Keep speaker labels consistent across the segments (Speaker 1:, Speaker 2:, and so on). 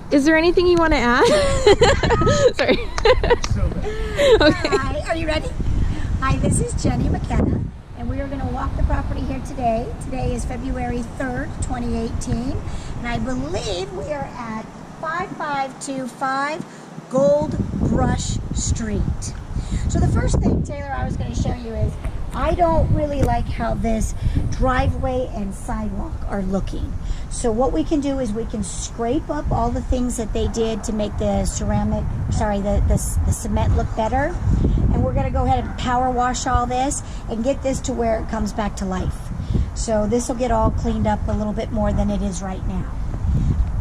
Speaker 1: Is there anything you want to add? Sorry.
Speaker 2: Okay. Hi, are you ready? Hi, this is Jenny McKenna, and we are going to walk the property here today. Today is February 3rd, 2018, and I believe we are at 5525 Goldbrush Street. So the first thing, Taylor, I was going to show you is I don't really like how this driveway and sidewalk are looking. So what we can do is we can scrape up all the things that they did to make the the cement look better. And we're gonna go ahead and power wash all this and get this to where it comes back to life. So this will get all cleaned up a little bit more than it is right now.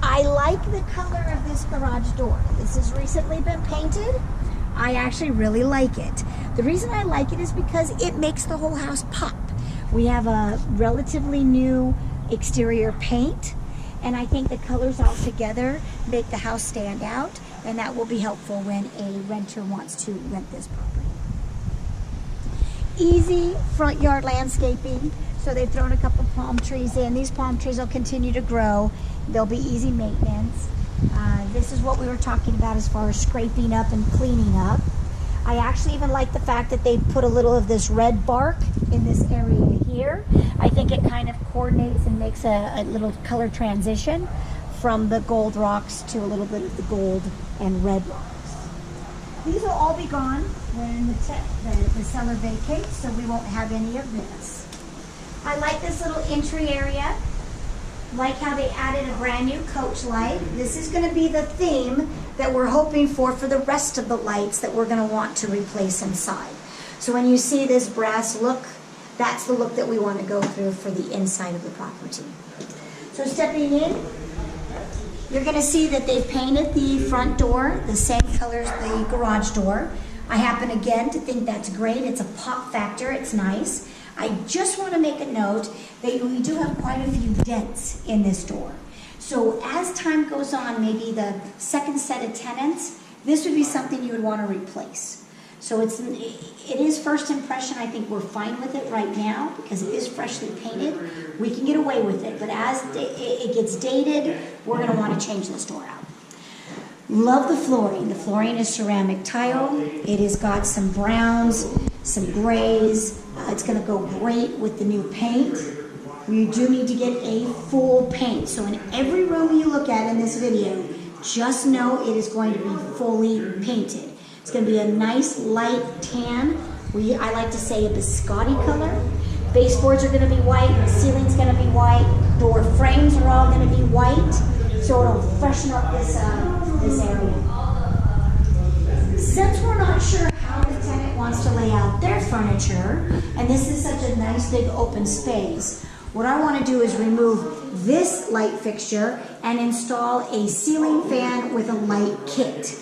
Speaker 2: I like the color of this garage door. This has recently been painted. I actually really like it. The reason I like it is because it makes the whole house pop. We have a relatively new exterior paint, and I think the colors all together make the house stand out, and that will be helpful when a renter wants to rent this property. Easy front yard landscaping, so they've thrown a couple palm trees in. These palm trees will continue to grow. They'll be easy maintenance. This is what we were talking about as far as scraping up and cleaning up. I actually even like the fact that they put a little of this red bark in this area here. I think it kind of coordinates and makes a little color transition from the gold rocks to a little bit of the gold and red rocks. These will all be gone when the seller vacates, so we won't have any of this. I like this little entry area. Like how they added a brand new coach light. This is going to be the theme that we're hoping for the rest of the lights that we're going to want to replace inside. So when you see this brass look, that's the look that we want to go through for the inside of the property. So stepping in, you're going to see that they've painted the front door the same color as the garage door. I happen again to think that's great. It's a pop factor. It's nice. I just want to make a note that we do have quite a few dents in this door. So as time goes on, maybe the second set of tenants, this would be something you would want to replace. So it is first impression. I think we're fine with it right now because it is freshly painted. We can get away with it, but as it gets dated, we're going to want to change this door out. Love the flooring. The flooring is ceramic tile. It has got some browns, some grays. It's going to go great with the new paint. We do need to get a full paint. So in every room you look at in this video, just know it is going to be fully painted. It's going to be a nice light tan. I like to say a biscotti color. Baseboards are going to be white. The ceiling's going to be white. Door frames are all going to be white. So it'll freshen up this area. Since we're not sure how the tenant wants to lay out their furniture, and this is such a nice big open space, what I want to do is remove this light fixture and install a ceiling fan with a light kit.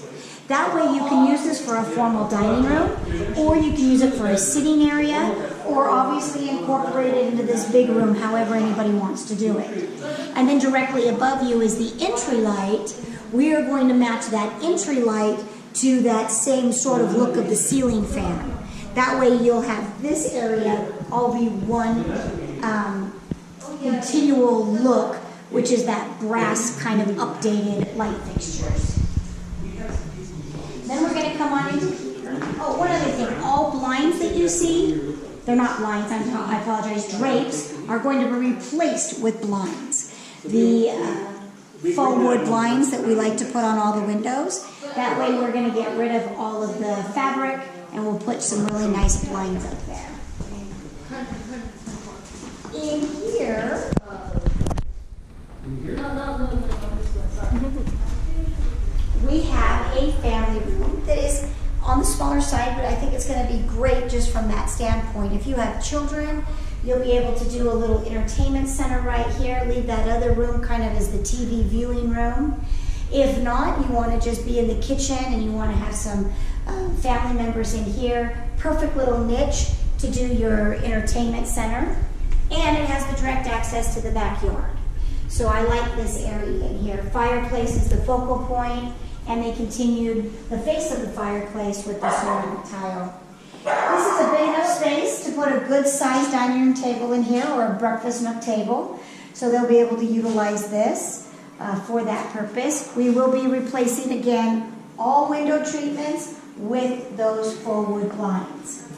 Speaker 2: That way you can use this for a formal dining room, or you can use it for a sitting area, or obviously incorporate it into this big room, however anybody wants to do it. And then directly above you is the entry light. We are going to match that entry light to that same sort of look of the ceiling fan. That way you'll have this area all be one continual look, which is that brass kind of updated light fixtures. Then we're going to come on into here. Oh, one other thing. All blinds that you see, they're not blinds, I apologize, drapes, are going to be replaced with blinds. The faux wood blinds that we like to put on all the windows. That way we're going to get rid of all of the fabric and we'll put some really nice blinds up there. In here, we have a family room that is on the smaller side, but I think it's going to be great just from that standpoint. If you have children, you'll be able to do a little entertainment center right here. Leave that other room kind of as the TV viewing room. If not, you want to just be in the kitchen and you want to have some family members in here. Perfect little niche to do your entertainment center. And it has the direct access to the backyard. So I like this area in here. Fireplace is the focal point, and they continued the face of the fireplace with the ceramic tile. This is a big enough space to put a good sized dining room table in here, or a breakfast nook table. So they'll be able to utilize this. for that purpose. We will be replacing again all window treatments with those full wood blinds.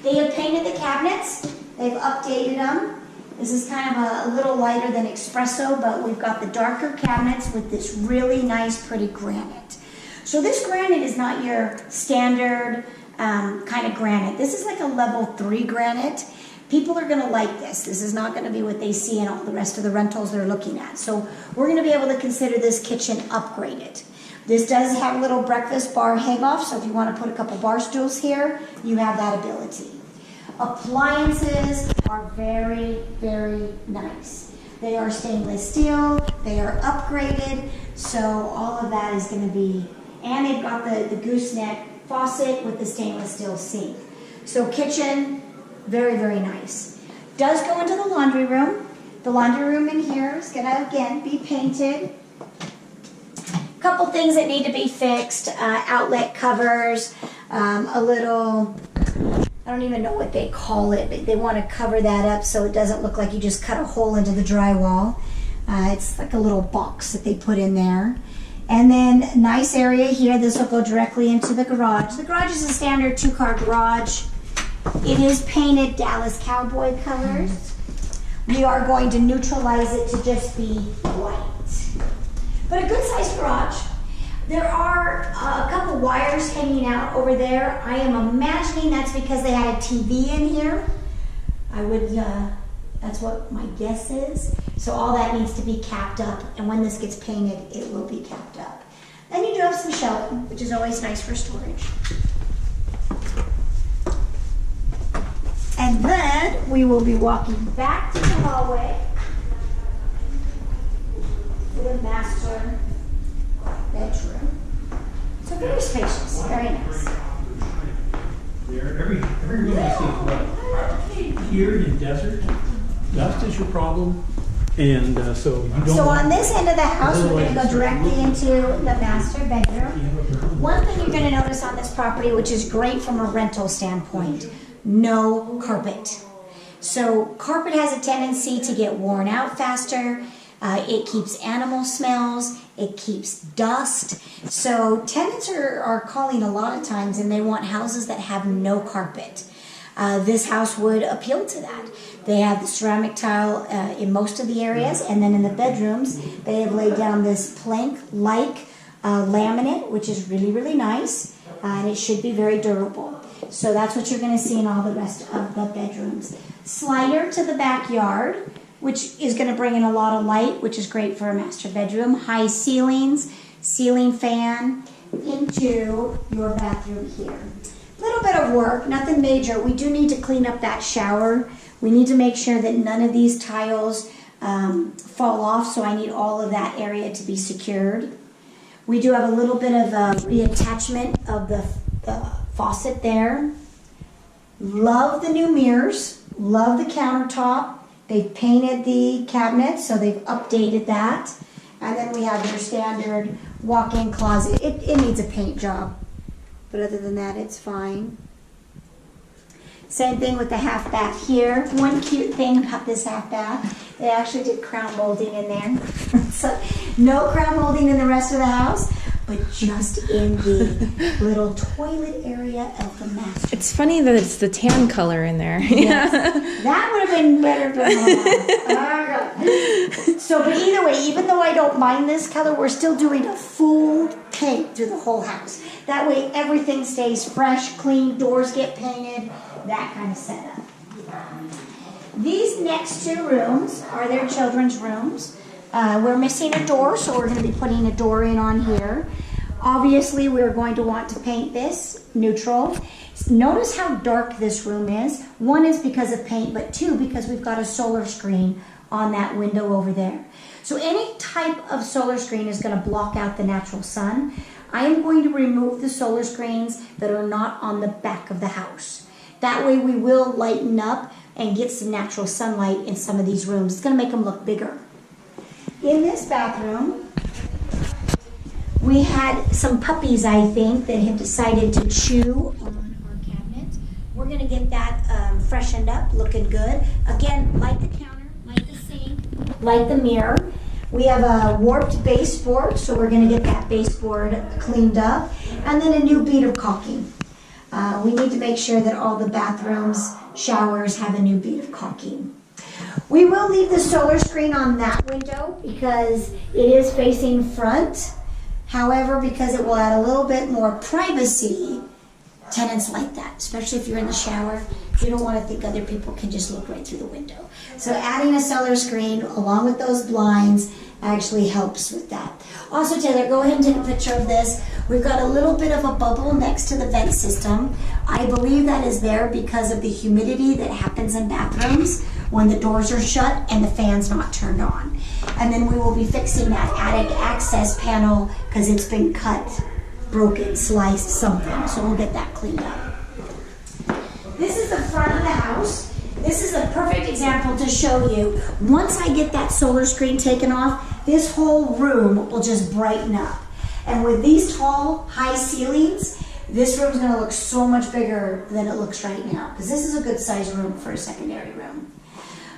Speaker 2: They have painted the cabinets. They've updated them. This is kind of a little lighter than espresso, but we've got the darker cabinets with this really nice, pretty granite. So this granite is not your standard kind of granite. This is like a level 3 granite. People are going to like this. This is not going to be what they see in all the rest of the rentals they're looking at. So we're going to be able to consider this kitchen upgraded. This does have a little breakfast bar hang-off, so if you want to put a couple bar stools here, you have that ability. Appliances are very, very nice. They are stainless steel, they are upgraded, so all of that is going to be, and they've got the gooseneck faucet with the stainless steel sink. So kitchen, very, very nice. Does go into the laundry room. The laundry room in here is going to, again, be painted. Couple things that need to be fixed, outlet covers, a little, I don't even know what they call it, but they want to cover that up so it doesn't look like you just cut a hole into the drywall. It's like a little box that they put in there. And then nice area here, this will go directly into the garage. The garage is a standard 2-car garage. It is painted Dallas Cowboy colors. We are going to neutralize it to just be white. But a good sized garage. There are a couple wires hanging out over there. I am imagining that's because they had a TV in here. That's what my guess is. So all that needs to be capped up, and when this gets painted, it will be capped up. Then you do have some shelving, which is always nice for storage. And then we will be walking back to the hallway to the master bedroom. So very spacious, very nice.
Speaker 3: Every room you see is wet. Here in desert, dust is your problem, and so you don't.
Speaker 2: So on this end of the house, we're going to go directly into the master bedroom. One thing you're going to notice on this property, which is great from a rental standpoint, no carpet. So carpet has a tendency to get worn out faster. It keeps animal smells. It keeps dust. So tenants are calling a lot of times and they want houses that have no carpet. This house would appeal to that. They have the ceramic tile in most of the areas, and then in the bedrooms they have laid down this plank-like laminate, which is really, really nice, and it should be very durable. So that's what you're going to see in all the rest of the bedrooms. Slider to the backyard, which is going to bring in a lot of light, which is great for a master bedroom. High ceilings, ceiling fan into your bathroom here. A little bit of work, nothing major. We do need to clean up that shower. We need to make sure that none of these tiles fall off, so I need all of that area to be secured. We do have a little bit of a reattachment of the faucet there. Love the new mirrors, love the countertop. They've painted the cabinets, so they've updated that. And then we have your standard walk-in closet. It needs a paint job, but other than that, it's fine. Same thing with the half bath here. One cute thing about this half bath, they actually did crown molding in there. So no crown molding in the rest of the house, but just in the little toilet area of the master.
Speaker 1: It's funny that it's the tan color in there.
Speaker 2: Yes. That would have been better for my So, but either way, even though I don't mind this color, we're still doing a full paint through the whole house. That way everything stays fresh, clean, doors get painted, that kind of setup. These next two rooms are their children's rooms. We're missing a door, so we're going to be putting a door in on here. Obviously, we're going to want to paint this neutral. Notice how dark this room is. One is because of paint, but two, because we've got a solar screen on that window over there. So any type of solar screen is going to block out the natural sun. I am going to remove the solar screens that are not on the back of the house. That way we will lighten up and get some natural sunlight in some of these rooms. It's going to make them look bigger. In this bathroom, we had some puppies, I think, that have decided to chew on our cabinet. We're going to get that freshened up, looking good. Again, like the counter, like the sink, like the mirror. We have a warped baseboard, so we're going to get that baseboard cleaned up. And then a new bead of caulking. We need to make sure that all the bathrooms, showers have a new bead of caulking. We will leave the solar screen on that window because it is facing front. However, because it will add a little bit more privacy, tenants like that, especially if you're in the shower. You don't want to think other people can just look right through the window. So adding a solar screen along with those blinds actually helps with that. Also, Taylor, go ahead and take a picture of this. We've got a little bit of a bubble next to the vent system. I believe that is there because of the humidity that happens in bathrooms when the doors are shut and the fan's not turned on. And then we will be fixing that attic access panel because it's been cut, broken, sliced, something. So we'll get that cleaned up. This is the front of the house. This is a perfect example to show you. Once I get that solar screen taken off, this whole room will just brighten up. And with these tall, high ceilings, this room's gonna look so much bigger than it looks right now, because this is a good size room for a secondary room.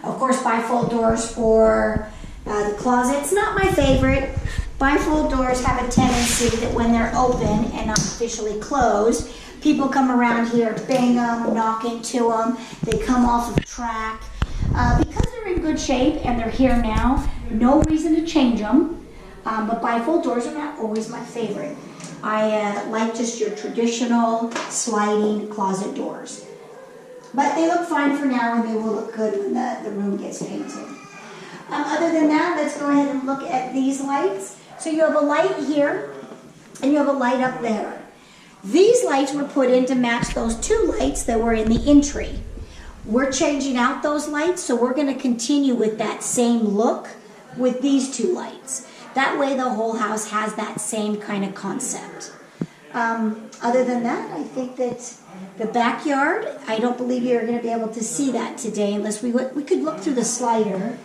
Speaker 2: Of course, bifold doors for the closets. Not my favorite. Bifold doors have a tendency that when they're open and not officially closed, people come around here, bang them, knock into them. They come off of track. Because they're in good shape and they're here now, no reason to change them. But bifold doors are not always my favorite. I like just your traditional sliding closet doors. But they look fine for now and they will look good when the room gets painted. Other than that, let's go ahead and look at these lights. So you have a light here and you have a light up there. These lights were put in to match those two lights that were in the entry. We're changing out those lights, so we're going to continue with that same look with these two lights. That way the whole house has that same kind of concept. Other than that, I think that the backyard, I don't believe you're going to be able to see that today unless we could look through the slider.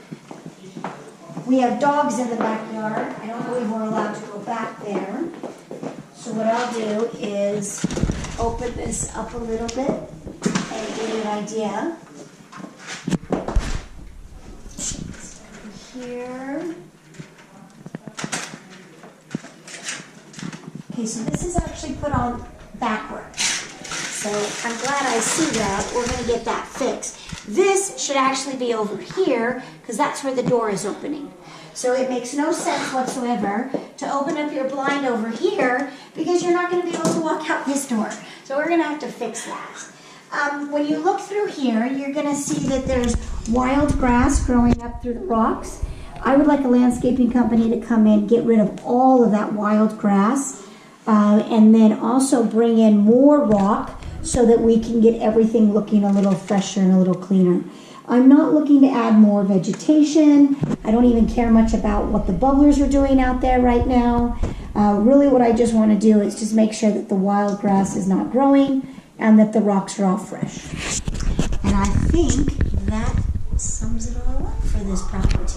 Speaker 2: We have dogs in the backyard. I don't believe we're allowed to go back there. So what I'll do is open this up a little bit and give you an idea. Here. Okay, so this is actually put on backwards. So I'm glad I see that. We're going to get that fixed. This should actually be over here because that's where the door is opening. So it makes no sense whatsoever to open up your blind over here because you're not going to be able to walk out this door. So we're going to have to fix that. When you look through here, you're going to see that there's wild grass growing up through the rocks. I would like a landscaping company to come in, get rid of all of that wild grass, and then also bring in more rock so that we can get everything looking a little fresher and a little cleaner. I'm not looking to add more vegetation. I don't even care much about what the bubblers are doing out there right now. Really what I just want to do is just make sure that the wild grass is not growing and that the rocks are all fresh. And I think that sums it all up for this property.